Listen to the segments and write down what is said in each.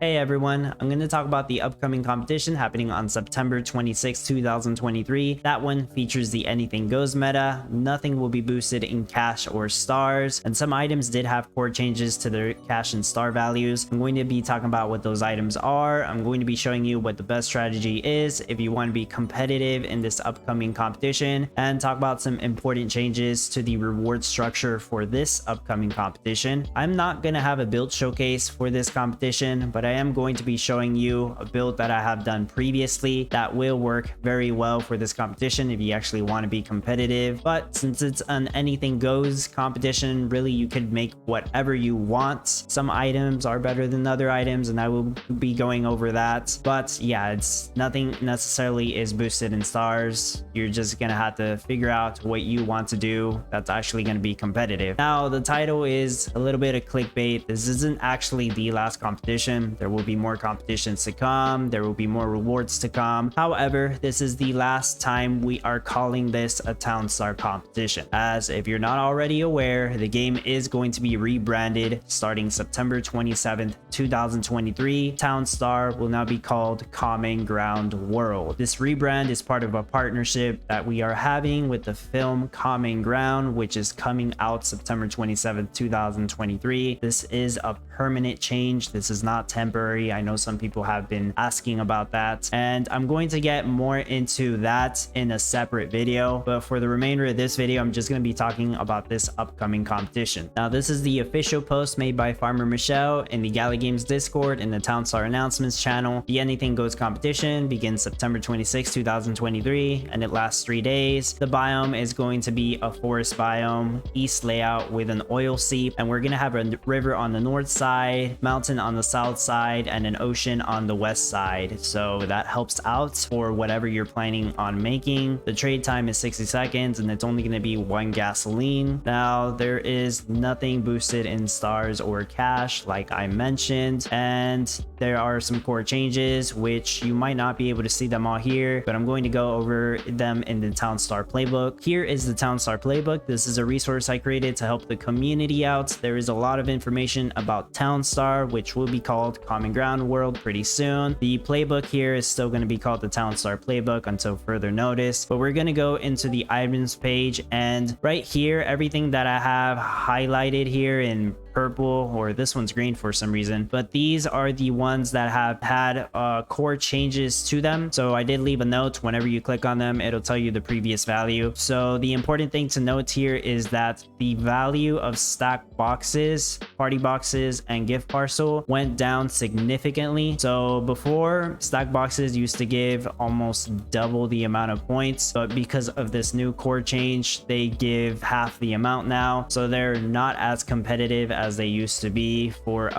Hey everyone, I'm going to talk about the upcoming competition happening on September 26, 2023. That one features the Anything Goes meta. Nothing will be boosted in cash or stars, and some items did have core changes to their cash and star values. I'm going to be talking about what those items are. I'm going to be showing you what the best strategy is if you want to be competitive in this upcoming competition, and talk about some important changes to the reward structure for this upcoming competition. I'm not going to have a build showcase for this competition, but I am going to be showing you a build that I have done previously that will work very well for this competition if you actually want to be competitive. But since it's an anything goes competition, really you could make whatever you want. Some items are better than other items, and I will be going over that. But yeah, it's nothing necessarily is boosted in stars. You're just gonna have to figure out what you want to do that's actually going to be competitive. Now, the title is a little bit of clickbait. This isn't actually the last competition. There will be more competitions to come. There will be more rewards to come. However, this is the last time we are calling this a Town Star competition. As if you're not already aware, the game is going to be rebranded starting September 27th, 2023. Town Star will now be called Common Ground World. This rebrand is part of a partnership that we are having with the film Common Ground, which is coming out September 27th, 2023. This is a permanent change. This is not temporary. I know some people have been asking about that, and I'm going to get more into that in a separate video. But for the remainder of this video, I'm just going to be talking about this upcoming competition. Now, this is the official post made by Farmer Michelle in the Gala Games Discord in the Town Star announcements channel. The Anything Goes competition begins September 26, 2023, and it lasts 3 days. The biome is going to be a forest biome, east layout with an oil seep, and we're going to have a river on the north side, mountain on the south side, and an ocean on the west side. So that helps out for whatever you're planning on making. The trade time is 60 seconds, and it's only going to be 1 gasoline. Now, there is nothing boosted in stars or cash, like I mentioned, and there are some core changes, which you might not be able to see them all here, but I'm going to go over them in the Town Star playbook. Here is the Town Star playbook. This is a resource I created to help the community out. There is a lot of information about Town Star, which will be called Common Ground World pretty soon. The playbook here is still going to be called the Town Star playbook until further notice, but we're going to go into the items page, and right here, everything that I have highlighted here in purple, or this one's green for some reason, but these are the ones that have had core changes to them. So I did leave a note. Whenever you click on them, it'll tell you the previous value. So the important thing to note here is that the value of stack boxes, party boxes, and gift parcel went down significantly. So before, stack boxes used to give almost double the amount of points, but because of this new core change, they give half the amount now. So they're not as competitive as they used to be for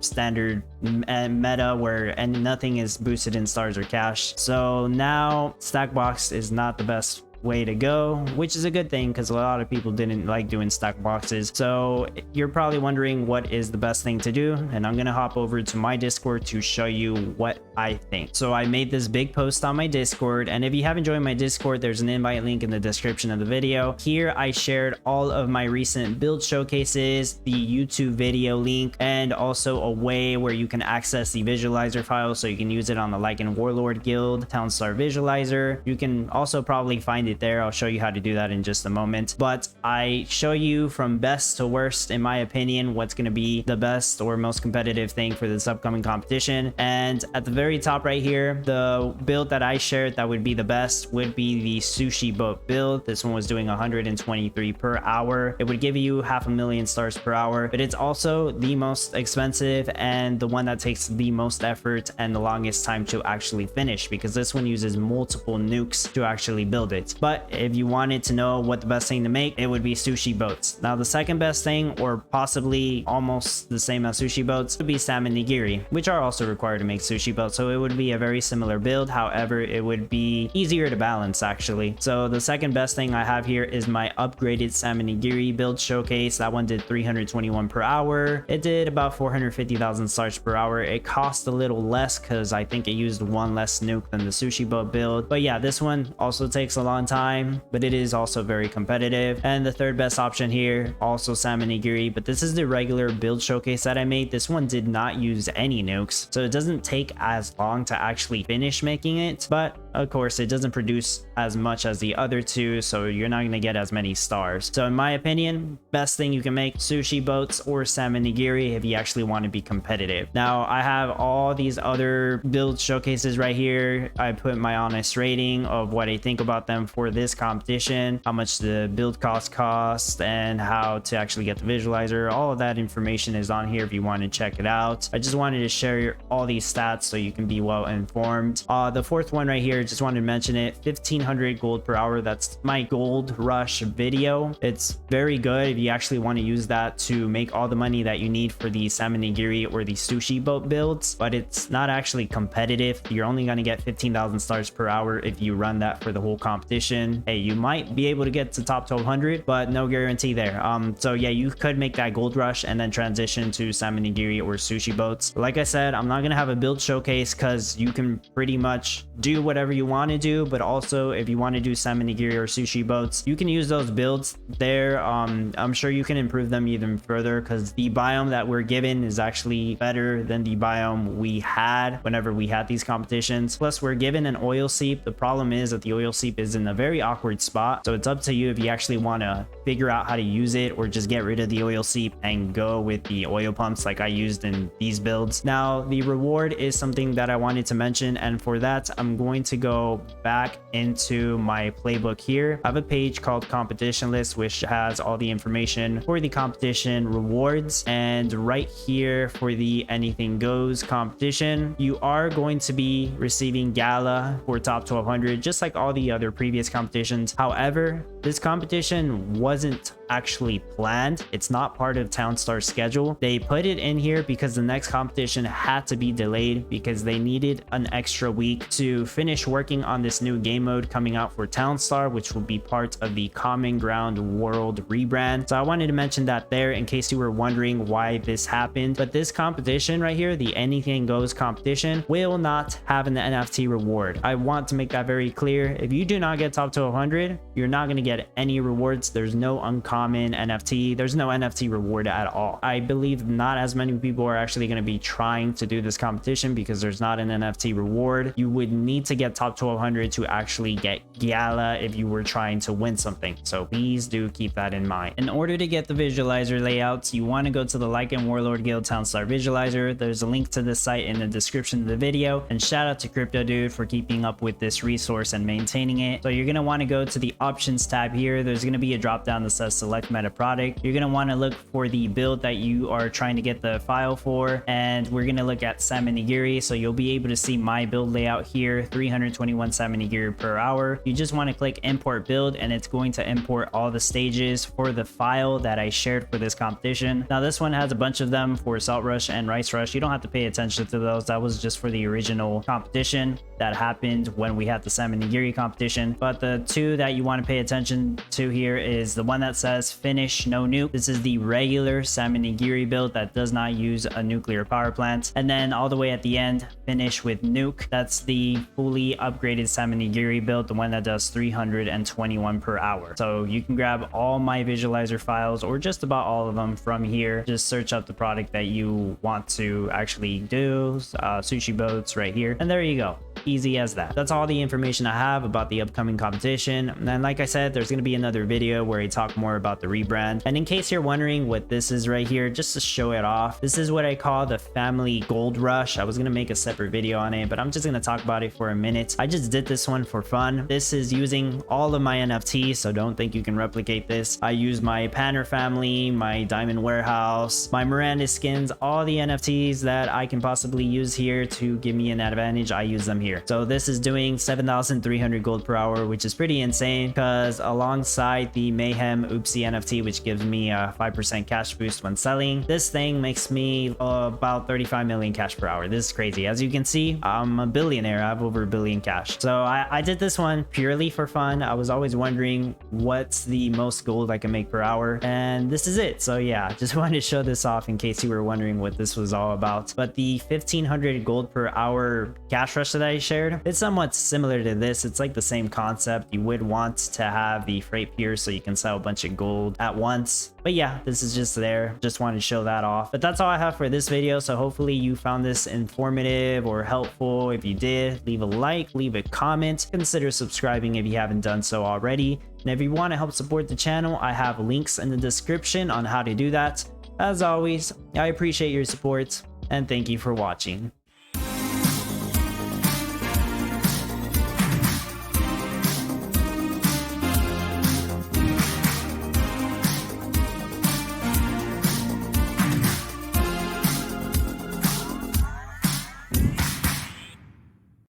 standard meta where nothing is boosted in stars or cash. So now stack box is not the best way to go, which is a good thing because a lot of people didn't like doing stack boxes. So you're probably wondering what is the best thing to do, and I'm gonna hop over to my Discord to show you what I think. So I made this big post on my Discord, and if you haven't joined my Discord, there's an invite link in the description of the video. Here I shared all of my recent build showcases, the YouTube video link, and also a way where you can access the visualizer file so you can use it on the Lycan Warlord Guild Town Star visualizer. You can also probably find it there. I'll show you how to do that in just a moment, but I show you from best to worst, in my opinion, what's going to be the best or most competitive thing for this upcoming competition. And at the very top right here, the build that I shared that would be the best would be the sushi boat build. This one was doing 123 per hour. It would give you 500,000 stars per hour, but it's also the most expensive and the one that takes the most effort and the longest time to actually finish, because this one uses multiple nukes to actually build it. But if you wanted to know what the best thing to make, it would be sushi boats. Now, the second best thing, or possibly almost the same as sushi boats, would be salmon nigiri, which are also required to make sushi boats. So it would be a very similar build. However, it would be easier to balance actually. So the second best thing I have here is my upgraded salmon nigiri build showcase. That one did 321 per hour. It did about 450,000 stars per hour. It cost a little less because I think it used one less nuke than the sushi boat build. But yeah, this one also takes a long downtime, but it is also very competitive. And the third best option here, also salmon nigiri, but this is the regular build showcase that I made. This one did not use any nukes, so it doesn't take as long to actually finish making it, but of course it doesn't produce as much as the other two, so you're not going to get as many stars. So in my opinion, best thing you can make, sushi boats or salmon nigiri if you actually want to be competitive. Now I have all these other build showcases right here. I put my honest rating of what I think about them for this competition, how much the build costs, and how to actually get the visualizer. All of that information is on here if you want to check it out. I just wanted to share all these stats so you can be well informed. The fourth one right here, just wanted to mention it, 1500 gold per hour. That's my gold rush video. It's very good if you actually want to use that to make all the money that you need for the salmon nigiri or the sushi boat builds, but it's not actually competitive. You're only going to get 15,000 stars per hour if you run that for the whole competition. Hey, you might be able to get to top 1200, but no guarantee there. So yeah, you could make that gold rush and then transition to salmon nigiri or sushi boats. Like I said, I'm not going to have a build showcase because you can pretty much do whatever you want to do, but also if you want to do salmon nigiri or sushi boats, you can use those builds there. I'm sure you can improve them even further because the biome that we're given is actually better than the biome we had whenever we had these competitions. Plus we're given an oil seep. The problem is that the oil seep is in a very awkward spot, so it's up to you if you actually want to figure out how to use it or just get rid of the oil seep and go with the oil pumps like I used in these builds. Now the reward is something that I wanted to mention, and for that I'm going to go back into my playbook here. I have a page called competition list which has all the information for the competition rewards, and right here for the anything goes competition, you are going to be receiving Gala for top 1200 just like all the other previous competitions. However, this competition wasn't actually planned. It's not part of Townstar's schedule. They put it in here because the next competition had to be delayed because they needed an extra week to finish working on this new game mode coming out for Townstar, which will be part of the Common Ground World rebrand. So I wanted to mention that there in case you were wondering why this happened. But this competition right here, the anything goes competition, will not have an NFT reward. I want to make that very clear. If you do not get top 1200, you're not going to get any rewards. There's no uncommon NFT. There's no NFT reward at all. I believe not as many people are actually going to be trying to do this competition because there's not an NFT reward. You would need to get top 1200 to actually get Gala if you were trying to win something. So please do keep that in mind. In order to get the visualizer layouts, you want to go to the Lycan Warlord Guild Townstar visualizer. There's a link to the site in the description of the video, and shout out to Crypto Dude for keeping up with this resource and maintaining it. So you're going to want to go to the options tab here. There's going to be a drop down that says select meta product. You're going to want to look for the build that you are trying to get the file for, and we're going to look at salmon nigiri. So you'll be able to see my build layout here, 321 salmon nigiri per hour. You just want to click import build, and it's going to import all the stages for the file that I shared for this competition. Now this one has a bunch of them for Salt Rush and Rice Rush. You don't have to pay attention to those. That was just for the original competition that happened when we had the salmon nigiri competition. But the two that you want to pay attention to here is the one that says finish no nuke. This is the regular salmon nigiri build that does not use a nuclear power plant. And then all the way at the end, finish with nuke. That's the fully upgraded salmon nigiri build, the one that does 321 per hour. So you can grab all my visualizer files or just about all of them from here. Just search up the product that you want to actually do, sushi boats right here, and there you go. Easy as that. That's all the information I have about the upcoming competition. And like I said, there's going to be another video where I talk more about the rebrand. And in case you're wondering what this is right here, just to show it off, this is what I call the family gold rush. I was going to make a separate video on it, but I'm just going to talk about it for a minute. I just did this one for fun. This is using all of my NFTs, so don't think you can replicate this. I use my Panner family, my Diamond Warehouse, my Miranda skins, all the NFTs that I can possibly use here to give me an advantage. I use them here. So this is doing 7,300 gold per hour, which is pretty insane because alongside the Mayhem Oopsie NFT, which gives me a 5% cash boost when selling, this thing makes me about 35 million cash per hour. This is crazy. As you can see, I'm a billionaire. I have over $1 billion cash. So I did this one purely for fun. I was always wondering what's the most gold I can make per hour, and this is it. So yeah, just wanted to show this off in case you were wondering what this was all about. But the 1,500 gold per hour cash rush that I shared. It's somewhat similar to this. It's like the same concept. You would want to have the freight pier so you can sell a bunch of gold at once. But yeah, this is just there. Just wanted to show that off. But that's all I have for this video. So hopefully you found this informative or helpful. If you did, leave a like, leave a comment, consider subscribing if you haven't done so already. And if you want to help support the channel, I have links in the description on how to do that. As always, I appreciate your support and thank you for watching.